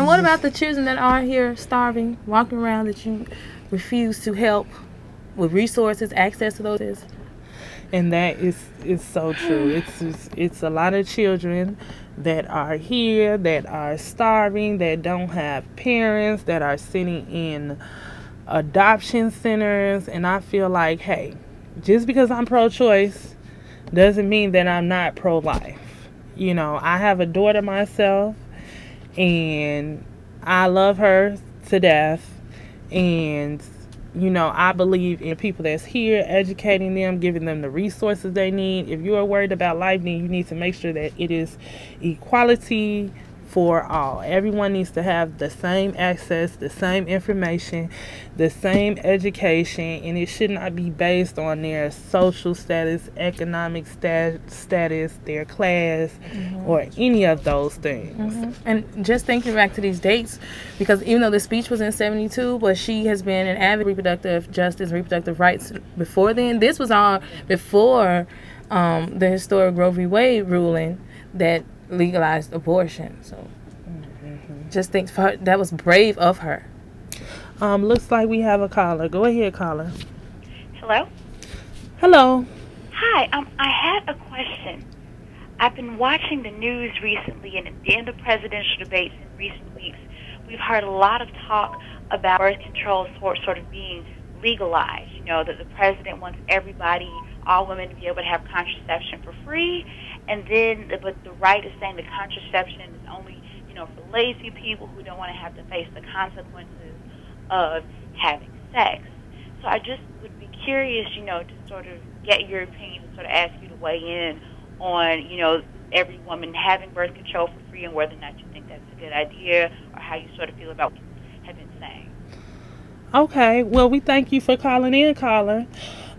And what about the children that are here starving, walking around, that you refuse to help with resources, access to those? And that is so true. It's a lot of children that are here, that are starving, that don't have parents, that are sitting in adoption centers. And I feel like, hey, just because I'm pro-choice doesn't mean that I'm not pro-life. You know, I have a daughter myself, and I love her to death. And you know, I believe in people that's here, educating them, giving them the resources they need. If you are worried about life, then you need to make sure that it is equality for all. Everyone needs to have the same access, the same information, the same education, and it should not be based on their social status, economic status, their class, or any of those things. And just thinking back to these dates, because even though the speech was in 72, but she has been an avid reproductive justice, reproductive rights before then. This was all before the historic Roe v. Wade ruling that legalized abortion. So just think for her, that was brave of her. Looks like we have a caller. Go ahead, caller. Hello? Hello. Hi, I had a question. I've been watching the news recently, and at the end of presidential debates in recent weeks, we've heard a lot of talk about birth control sort of being legalized. You know, that the president wants everybody, all women, to be able to have contraception for free, and then, but the right is saying the contraception is only, you know, for lazy people who don't want to have to face the consequences of having sex. So I just would be curious, you know, to sort of get your opinion, and sort of ask you to weigh in on, you know, every woman having birth control for free, and whether or not you think that's a good idea, or how you sort of feel about what you have been saying. Okay, well, we thank you for calling in, caller.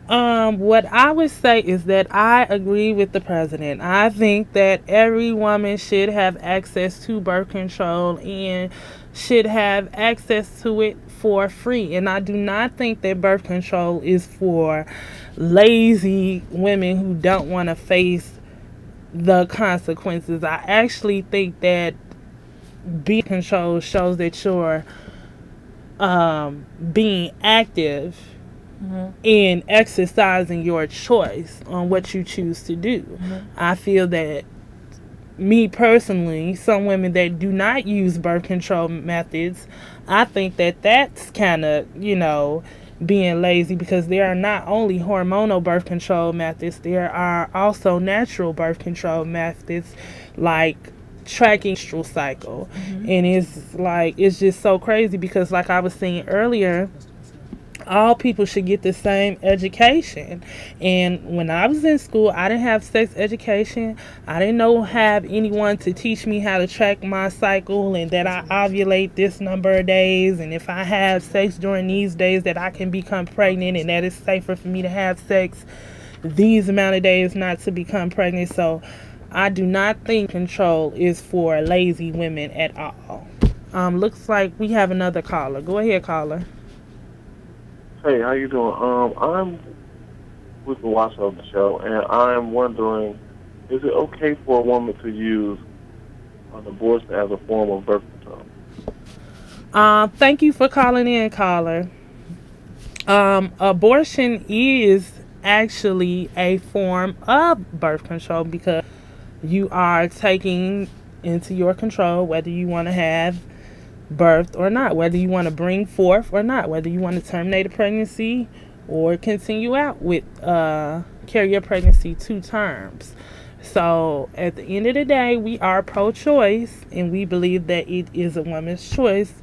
What I would say is that I agree with the president. I think that every woman should have access to birth control and should have access to it for free. And I do not think that birth control is for lazy women who don't want to face the consequences. I actually think that birth control shows that you're being active in exercising your choice on what you choose to do. I feel that, me personally, some women that do not use birth control methods, I think that that's kind of, you know, being lazy, because there are not only hormonal birth control methods, there are also natural birth control methods like tracking menstrual cycle. And it's just so crazy, because like I was saying earlier, all people should get the same education. And when I was in school, I didn't have sex education. I didn't have anyone to teach me how to track my cycle, and that I ovulate this number of days, and if I have sex during these days that I can become pregnant, and that it's safer for me to have sex these amount of days not to become pregnant. So I do not think control is for lazy women at all. Looks like we have another caller. Go ahead, caller. Hey, how you doing? I'm with the watcher of the show, and I'm wondering, is it okay for a woman to use an abortion as a form of birth control? Thank you for calling in, caller. Abortion is actually a form of birth control, because you are taking into your control whether you want to have birth or not, whether you want to bring forth or not, whether you want to terminate a pregnancy or continue out with carry your pregnancy to terms. So at the end of the day, we are pro-choice, and we believe that it is a woman's choice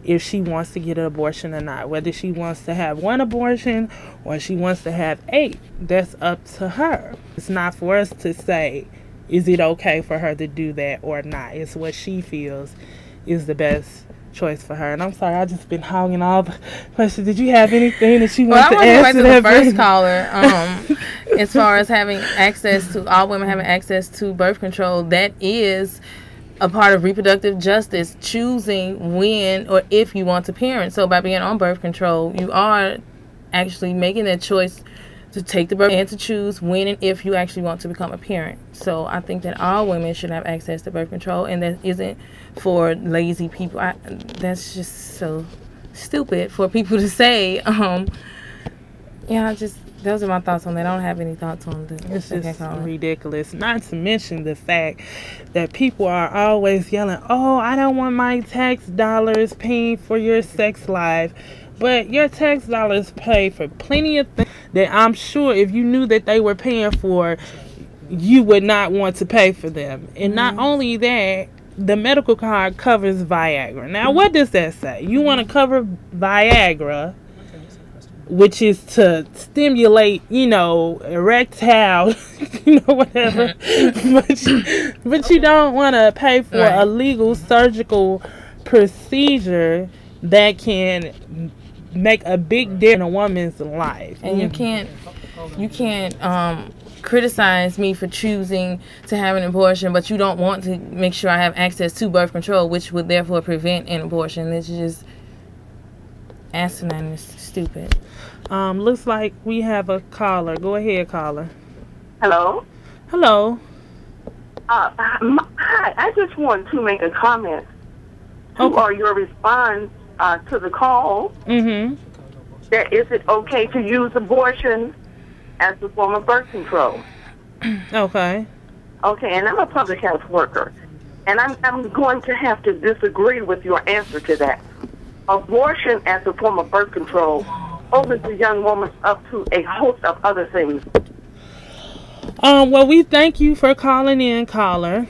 if she wants to get an abortion or not. Whether she wants to have one abortion or she wants to have 8, that's up to her. It's not for us to say, is it okay for her to do that or not? It's what she feels is the best choice for her. And I'm sorry, I've just been hogging all the questions. Did you have anything that you want to answer? Well, I want to go back to the first caller. As far as having access to, all women having access to birth control, that is a part of reproductive justice, choosing when or if you want to parent. So by being on birth control, you are actually making that choice to take the birth and to choose when and if you actually want to become a parent. So I think that all women should have access to birth control, and that isn't for lazy people. That's just so stupid for people to say. Those are my thoughts on that. I don't have any thoughts on this. It's just ridiculous. Not to mention the fact that people are always yelling, "Oh, I don't want my tax dollars paying for your sex life." But your tax dollars pay for plenty of things that I'm sure if you knew that they were paying for, you would not want to pay for them. And not only that, the medical card covers Viagra. Now, what does that say? You want to cover Viagra, which is to stimulate, erectile, whatever. but you don't want to pay for a legal surgical procedure that can make a big difference in a woman's life. And you can't criticize me for choosing to have an abortion, but you don't want to make sure I have access to birth control, which would therefore prevent an abortion. It's just asinine and stupid. Looks like we have a caller. Go ahead, caller. Hello? Hello. Hi, I just want to make a comment or your response to the call. Mm-hmm. That is it okay to use abortion as a form of birth control? Okay. Okay, and I'm a public health worker, and I'm going to have to disagree with your answer to that. Abortion as a form of birth control opens a young woman up to a host of other things. Well, we thank you for calling in, caller.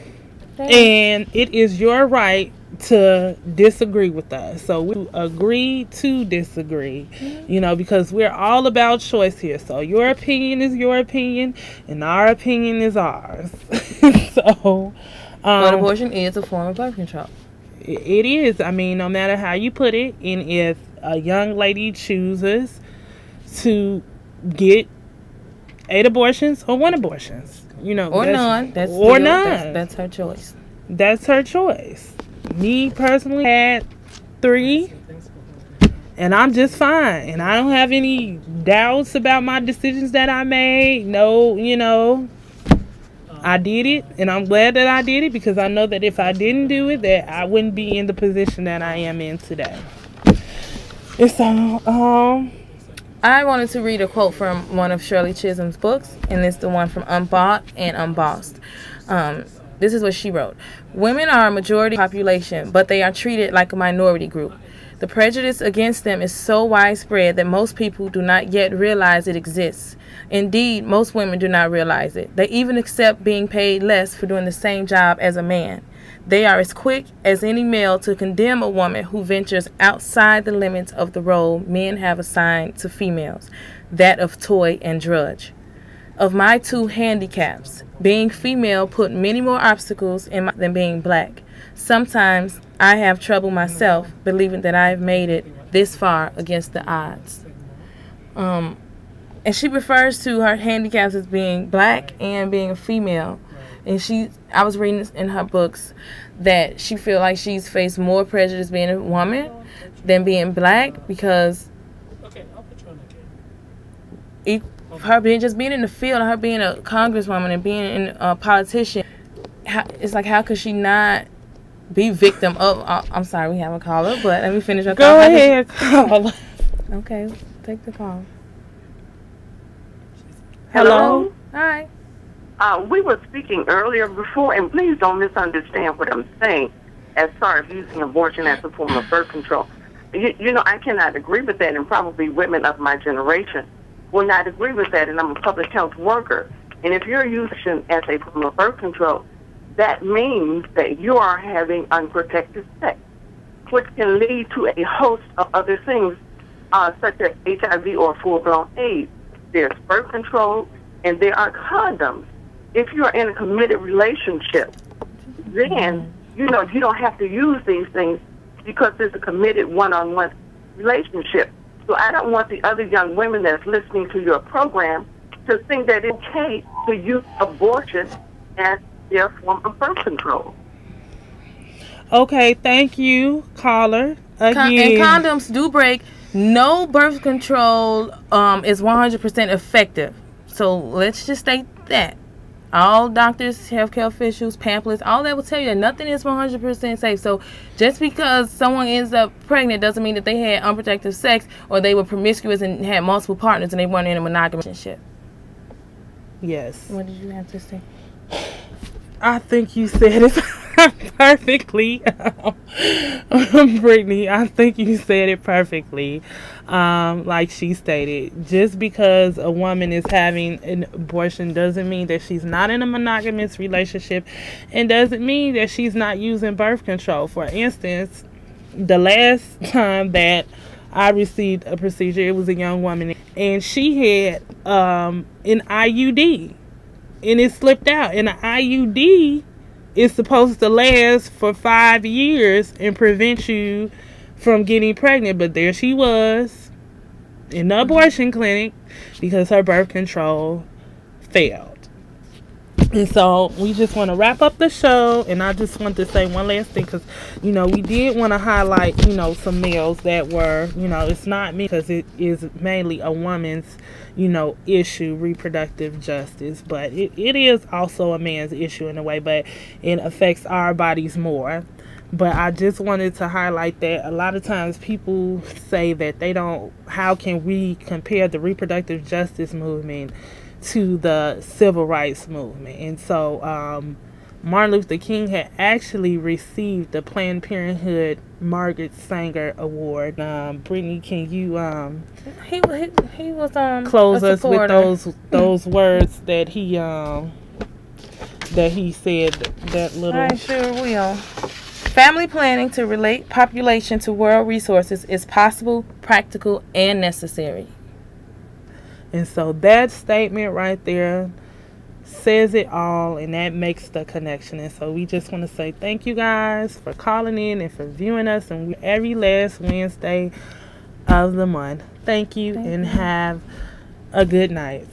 Thanks. And it is your right to disagree with us. So we agree to disagree, because we're all about choice here. So your opinion is your opinion, and our opinion is ours. So, but abortion is a form of birth control. It is. I mean, no matter how you put it, and if a young lady chooses to get 8 abortions or 1 abortions, or none, that's her choice. That's her choice. Me personally had 3, and I'm just fine, and I don't have any doubts about my decisions that I made. No, I did it, and I'm glad that I did it, because I know that if I didn't do it, that I wouldn't be in the position that I am in today. And so, I wanted to read a quote from one of Shirley Chisholm's books, and it's the one from Unbought and Unbossed. This is what she wrote. Women are a majority population, but they are treated like a minority group. The prejudice against them is so widespread that most people do not yet realize it exists. Indeed, most women do not realize it. They even accept being paid less for doing the same job as a man. They are as quick as any male to condemn a woman who ventures outside the limits of the role men have assigned to females, that of toy and drudge. Of my 2 handicaps, being female put many more obstacles than being black. Sometimes I have trouble myself believing that I have made it this far against the odds. And she refers to her handicaps as being black and being a female. And I was reading this in her books that she feels like she's faced more prejudice being a woman than being black, because her being in the field, her being a congresswoman and being a politician, it's like, how could she not be victim of? I'm sorry, we have a caller, but let me finish our thought. Go ahead, caller. Okay, take the call. Hello? Hi. We were speaking earlier before, and please don't misunderstand what I'm saying as far as using abortion as a form of birth control. I cannot agree with that, and probably women of my generation will not agree with that, and I'm a public health worker. And if you're using as a form of birth control, that means that you are having unprotected sex, which can lead to a host of other things, such as HIV or full-blown AIDS. There's birth control, and there are condoms. If you're in a committed relationship, then, you don't have to use these things because it's a committed one-on-one relationship. So I don't want the other young women that's listening to your program to think that it's okay to use abortion as their form of birth control. Okay, thank you, caller. Again. And condoms do break. No birth control is 100% effective. So let's just state that. All doctors, healthcare officials, pamphlets, all that will tell you that nothing is 100% safe. So just because someone ends up pregnant doesn't mean that they had unprotected sex or they were promiscuous and had multiple partners and they weren't in a monogamous relationship. Yes. What did you have to say? I think you said it perfectly. Brittany, I think you said it perfectly. Like she stated, just because a woman is having an abortion doesn't mean that she's not in a monogamous relationship, and doesn't mean that she's not using birth control. For instance, the last time that I received a procedure, it was a young woman, and she had an IUD, and it slipped out. And an IUD is supposed to last for 5 years and prevent you from getting pregnant. But there she was in the abortion clinic because her birth control failed. And so we just want to wrap up the show, and I just want to say one last thing, because we did want to highlight some males that were, it's not me, because it is mainly a woman's issue, reproductive justice, but it is also a man's issue in a way, but it affects our bodies more. But I just wanted to highlight that a lot of times people say that how can we compare the reproductive justice movement to the civil rights movement? And so Martin Luther King had actually received the Planned Parenthood Margaret Sanger Award. Brittany, can you he was close us with those words that he said, that little. I sure will. Family planning to relate population to world resources is possible, practical, and necessary. And so that statement right there says it all, and that makes the connection. And so we just want to say thank you guys for calling in and for viewing us, and every last Wednesday of the month. Thank you, and have a good night.